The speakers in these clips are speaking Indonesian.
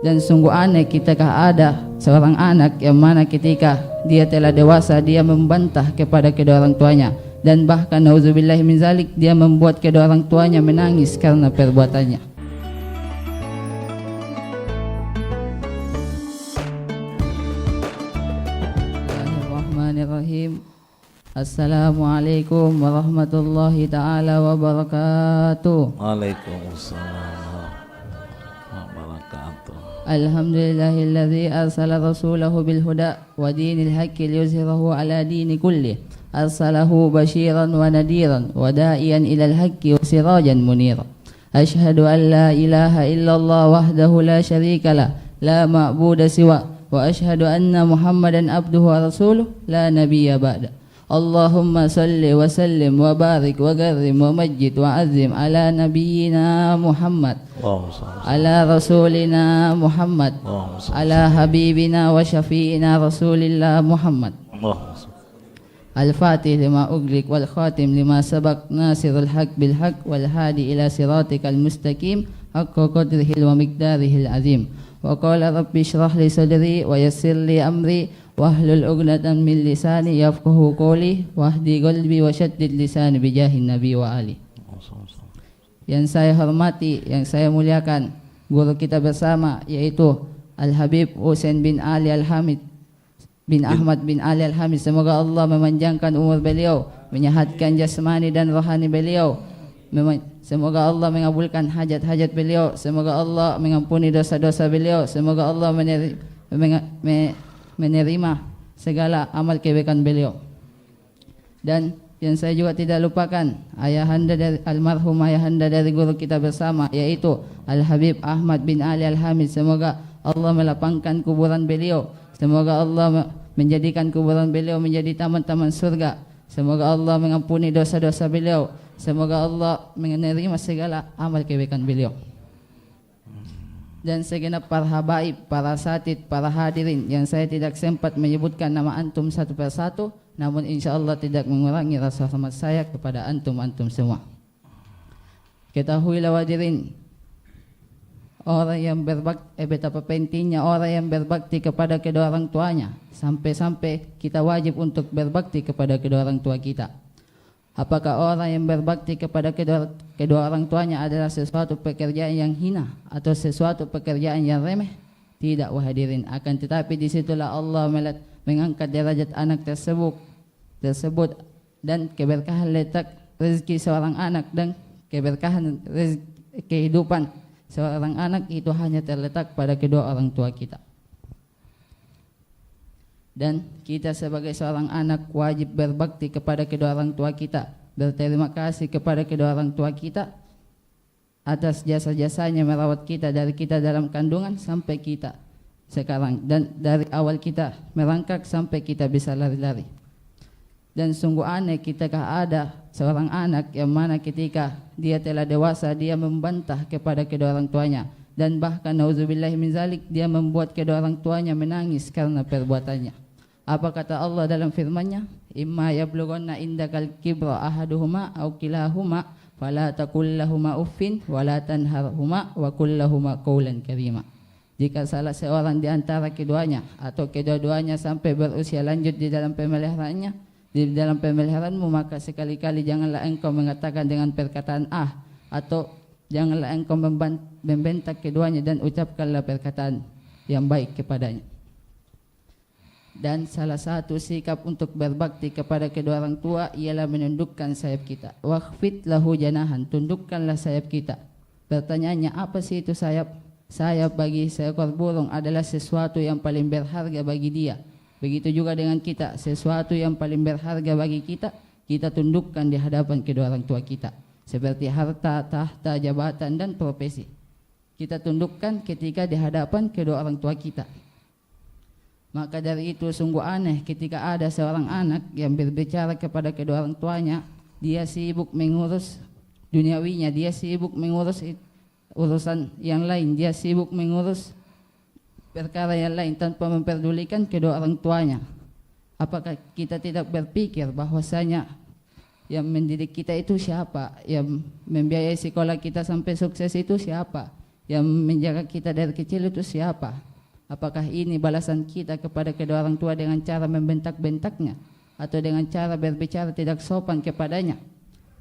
Dan sungguh aneh ketika ada seorang anak yang mana ketika dia telah dewasa dia membantah kepada kedua orang tuanya, dan bahkan nauzubillahi min zalik dia membuat kedua orang tuanya menangis karena perbuatannya. Bismillahirrahmanirrahim. Assalamualaikum warahmatullahi ta'ala wabarakatuh. Waalaikumsalam wabarakatuh. Alhamdulillahilladzi arsala rasulahu bilhuda wa dinil haqqi liyuzhirahu ala dini kullih. Arsalahu basyiran wa nadiran wa da'iyan ilal haqqi wa sirajan munira. Ashhadu an la ilaha illallah wahdahu la syarika lah, la ma'buda siwa, wa ashhadu anna Muhammadan abduhu wa rasuluh, la nabiyya ba'da. Allahumma salli wa sallim wa barik wa karrim wa majid wa azim ala nabiyyina Muhammad, ala rasulina Muhammad, ala habibina wa syafi'ina rasulillah Muhammad. Al-Fatih lima uglik wal khatim lima sabak, nasirul haq bil haq wal hadi ila siratikal mustaqim, haqqa qadrihil wa miqdarihil azim. Wa qala rabbi shrah li sadri wa yassir li amri wahlul 'uqdatam min lisani yafqahu qawli wahdi qalbi wa syaddid lisani bijahin nabi wa ali. Yang saya hormati, yang saya muliakan, guru kita bersama yaitu Al-Habib Husain bin Ali Al-Hamid bin Ahmad bin Ali Al-Hamid. Semoga Allah memanjangkan umur beliau, menyehatkan jasmani dan rohani beliau. Semoga Allah mengabulkan hajat-hajat beliau. Semoga Allah mengampuni dosa-dosa beliau. Semoga Allah menerima segala amal kebaikan beliau. Dan yang saya juga tidak lupakan ayahanda dari almarhum ayahanda dari guru kita bersama yaitu Al-Habib Ahmad bin Ali Al-Hamid. Semoga Allah melapangkan kuburan beliau. Semoga Allah menjadikan kuburan beliau menjadi taman-taman surga. Semoga Allah mengampuni dosa-dosa beliau. Semoga Allah menerima segala amal kebaikan beliau. Dan segenap para habaib, para satid, para hadirin yang saya tidak sempat menyebutkan nama antum satu persatu, namun insya Allah tidak mengurangi rasa hormat saya kepada antum-antum semua. Ketahuilah hadirin, orang yang berbakti, betapa pentingnya orang yang berbakti kepada kedua orang tuanya, sampai-sampai kita wajib untuk berbakti kepada kedua orang tua kita. Apakah orang yang berbakti kepada kedua orang tuanya adalah sesuatu pekerjaan yang hina atau sesuatu pekerjaan yang remeh? Tidak, hadirin. Akan tetapi disitulah Allah mengangkat derajat anak tersebut dan keberkahan letak rezeki seorang anak dan keberkahan kehidupan seorang anak itu hanya terletak pada kedua orang tua kita. Dan kita sebagai seorang anak wajib berbakti kepada kedua orang tua kita, berterima kasih kepada kedua orang tua kita atas jasa-jasanya merawat kita dari kita dalam kandungan sampai kita sekarang, dan dari awal kita merangkak sampai kita bisa lari-lari. Dan sungguh aneh ketika ada seorang anak yang mana ketika dia telah dewasa dia membantah kepada kedua orang tuanya, dan bahkan nauzubillahi min zalik dia membuat kedua orang tuanya menangis karena perbuatannya. Apa kata Allah dalam firman-Nya? Imma yablughanna indakal kibra ahaduhuma aw kilahuma fala taqul lahumā uffin wa la tanharhuma wa qul lahumā qawlan karīmā. Jika salah seorang di antara keduanya atau kedua-duanya sampai berusia lanjut di dalam pemeliharaannya, di dalam pemeliharaanmu, maka sekali-kali janganlah engkau mengatakan dengan perkataan atau janganlah engkau membentak keduanya, dan ucapkanlah perkataan yang baik kepadanya. Dan salah satu sikap untuk berbakti kepada kedua orang tua ialah menundukkan sayap kita. Wakhfid lahu janahan, tundukkanlah sayap kita. Pertanyaannya, apa sih itu sayap? Sayap bagi seekor burung adalah sesuatu yang paling berharga bagi dia. Begitu juga dengan kita, sesuatu yang paling berharga bagi kita, kita tundukkan di hadapan kedua orang tua kita. Seperti harta, tahta, jabatan, dan profesi. Kita tundukkan ketika di hadapan kedua orang tua kita. Maka dari itu sungguh aneh ketika ada seorang anak yang berbicara kepada kedua orang tuanya, dia sibuk mengurus duniawinya, dia sibuk mengurus urusan yang lain, dia sibuk mengurus perkara yang lain tanpa memperdulikan kedua orang tuanya. Apakah kita tidak berpikir bahwasanya yang mendidik kita itu siapa? Yang membiayai sekolah kita sampai sukses itu siapa? Yang menjaga kita dari kecil itu siapa? Apakah ini balasan kita kepada kedua orang tua dengan cara membentak-bentaknya atau dengan cara berbicara tidak sopan kepadanya?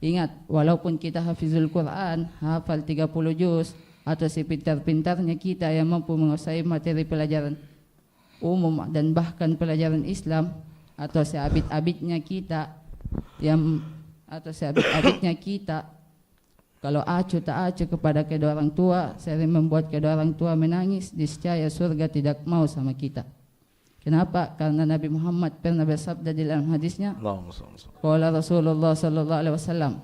Ingat, walaupun kita hafizul Quran, hafal 30 juz, atau sepintar-pintarnya kita yang mampu menguasai materi pelajaran umum dan bahkan pelajaran Islam, atau seabid-abidnya kita kalau acuh tak acuh kepada kedua orang tua, sering membuat kedua orang tua menangis, niscaya surga tidak mau sama kita. Kenapa? Karena Nabi Muhammad pernah bersabda di dalam hadisnya, qala Rasulullah sallallahu alaihi wasallam,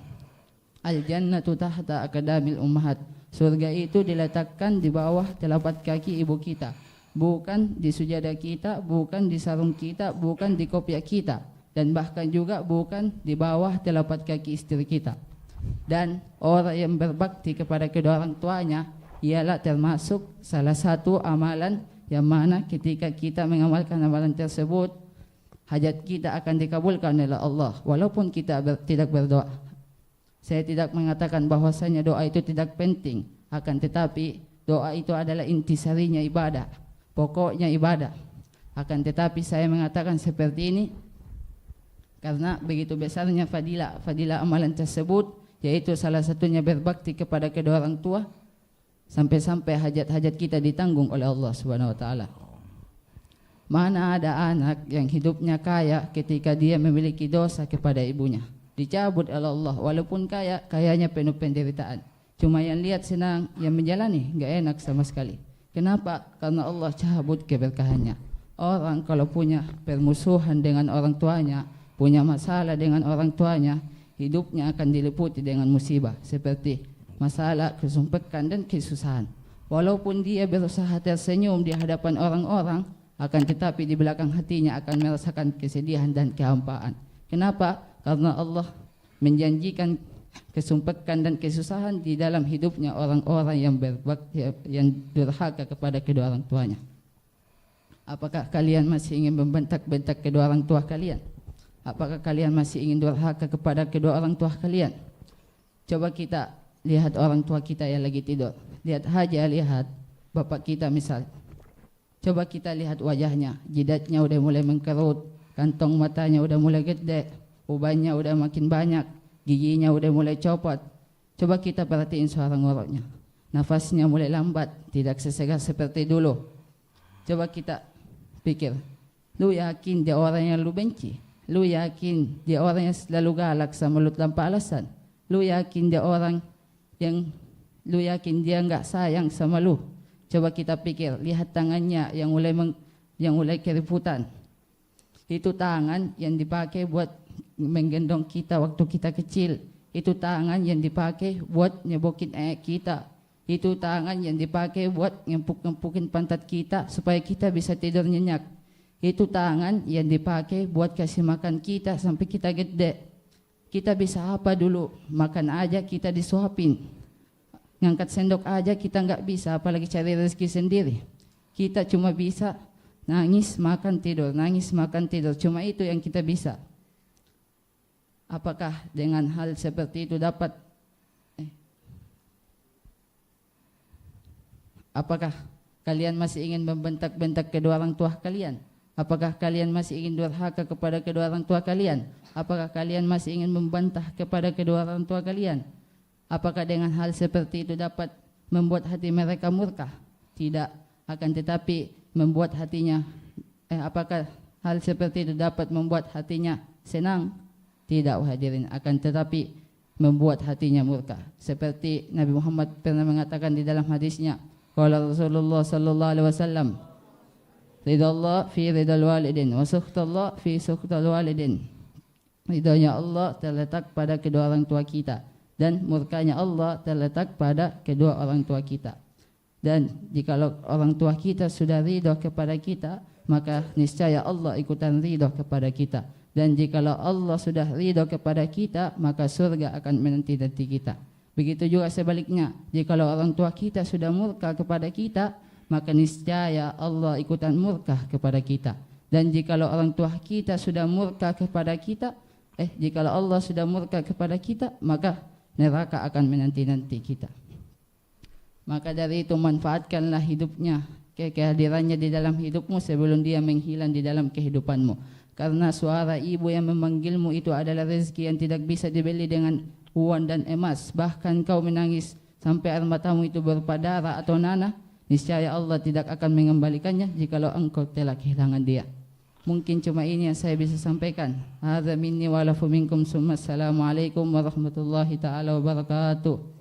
al-jannatu tahta aqdamil ummahat. Surga itu diletakkan di bawah telapak kaki ibu kita, bukan di sujada kita, bukan di sarung kita, bukan di kopiah kita, dan bahkan juga bukan di bawah telapak kaki istri kita. Dan orang yang berbakti kepada kedua orang tuanya ialah termasuk salah satu amalan yang mana ketika kita mengamalkan amalan tersebut, hajat kita akan dikabulkan oleh Allah walaupun kita tidak berdoa. Saya tidak mengatakan bahwasanya doa itu tidak penting, akan tetapi doa itu adalah intisarinya ibadah, pokoknya ibadah. Akan tetapi saya mengatakan seperti ini karena begitu besarnya fadilah amalan tersebut, yaitu salah satunya berbakti kepada kedua orang tua, sampai-sampai hajat-hajat kita ditanggung oleh Allah Subhanahu wa taala. Mana ada anak yang hidupnya kaya ketika dia memiliki dosa kepada ibunya, dicabut oleh Allah, walaupun kayanya penuh penderitaan. Cuma yang lihat senang, yang menjalani enggak enak sama sekali. Kenapa? Karena Allah cabut keberkahannya. Orang kalau punya permusuhan dengan orang tuanya, punya masalah dengan orang tuanya, hidupnya akan diliputi dengan musibah seperti masalah, kesumpahan dan kesusahan. Walaupun dia berusaha tersenyum di hadapan orang-orang, akan tetapi di belakang hatinya akan merasakan kesedihan dan kehampaan. Kenapa? Karena Allah menjanjikan kesumpahan dan kesusahan di dalam hidupnya orang-orang yang berbakti, yang durhaka kepada kedua orang tuanya. Apakah kalian masih ingin membentak-bentak kedua orang tua kalian? Apakah kalian masih ingin durhaka kepada kedua orang tua kalian? Coba kita lihat orang tua kita yang lagi tidur. Lihat bapak kita misal. Coba kita lihat wajahnya, jidatnya udah mulai mengkerut, kantong matanya udah mulai gede, ubannya udah makin banyak, giginya udah mulai copot. Coba kita perhatiin suara ngoroknya. Nafasnya mulai lambat, tidak sesegar seperti dulu. Coba kita pikir, lu yakin dia orang yang lu benci? Lu yakin dia orang yang selalu galak sama lu tanpa alasan? Lu yakin dia orang yang lu yakin dia enggak sayang sama lu? Coba kita pikir, lihat tangannya yang mulai keriputan. Itu tangan yang dipakai buat menggendong kita waktu kita kecil. Itu tangan yang dipakai buat nyebokin kita. Itu tangan yang dipakai buat ngempuk-ngempukin pantat kita supaya kita bisa tidur nyenyak. Itu tangan yang dipakai buat kasih makan kita sampai kita gede. Kita bisa apa dulu? Makan aja kita disuapin. Ngangkat sendok aja kita nggak bisa, apalagi cari rezeki sendiri. Kita cuma bisa nangis, makan, tidur, nangis, makan, tidur. Cuma itu yang kita bisa. Apakah dengan hal seperti itu dapat apakah kalian masih ingin membentak-bentak kedua orang tua kalian? Apakah kalian masih ingin durhaka kepada kedua orang tua kalian? Apakah kalian masih ingin membantah kepada kedua orang tua kalian? Apakah dengan hal seperti itu dapat membuat hati mereka murka? Tidak. Akan tetapi membuat hatinya apakah hal seperti itu dapat membuat hatinya senang? Tidak, hadirin. Akan tetapi membuat hatinya murka. Seperti Nabi Muhammad pernah mengatakan di dalam hadisnya, qala Rasulullah sallallahu alaihi wasallam, ridallah fi ridal walidin wa sukhtallah fi sukhtal walidin. Ridhonya Allah terletak pada kedua orang tua kita, dan murkanya Allah terletak pada kedua orang tua kita. Dan jikalau orang tua kita sudah ridho kepada kita, maka niscaya Allah ikutan ridho kepada kita. Dan jikalau Allah sudah ridho kepada kita, maka surga akan menanti-nanti kita. Begitu juga sebaliknya, jikalau orang tua kita sudah murka kepada kita, maka niscaya Allah ikutan murka kepada kita. Dan jikalau orang tua kita sudah murka kepada kita, jikalau Allah sudah murka kepada kita, maka neraka akan menanti-nanti kita. Maka dari itu manfaatkanlah hidupnya, kehadirannya di dalam hidupmu sebelum dia menghilang di dalam kehidupanmu. Karena suara ibu yang memanggilmu itu adalah rezeki yang tidak bisa dibeli dengan uang dan emas. Bahkan kau menangis sampai air matamu itu berupa darah atau nanah, niscaya Allah tidak akan mengembalikannya jikalau engkau telah kehilangan dia. Mungkin cuma ini yang saya bisa sampaikan. Hadza minni wa lafu minkum. Assalamualaikum warahmatullahi taala wabarakatuh.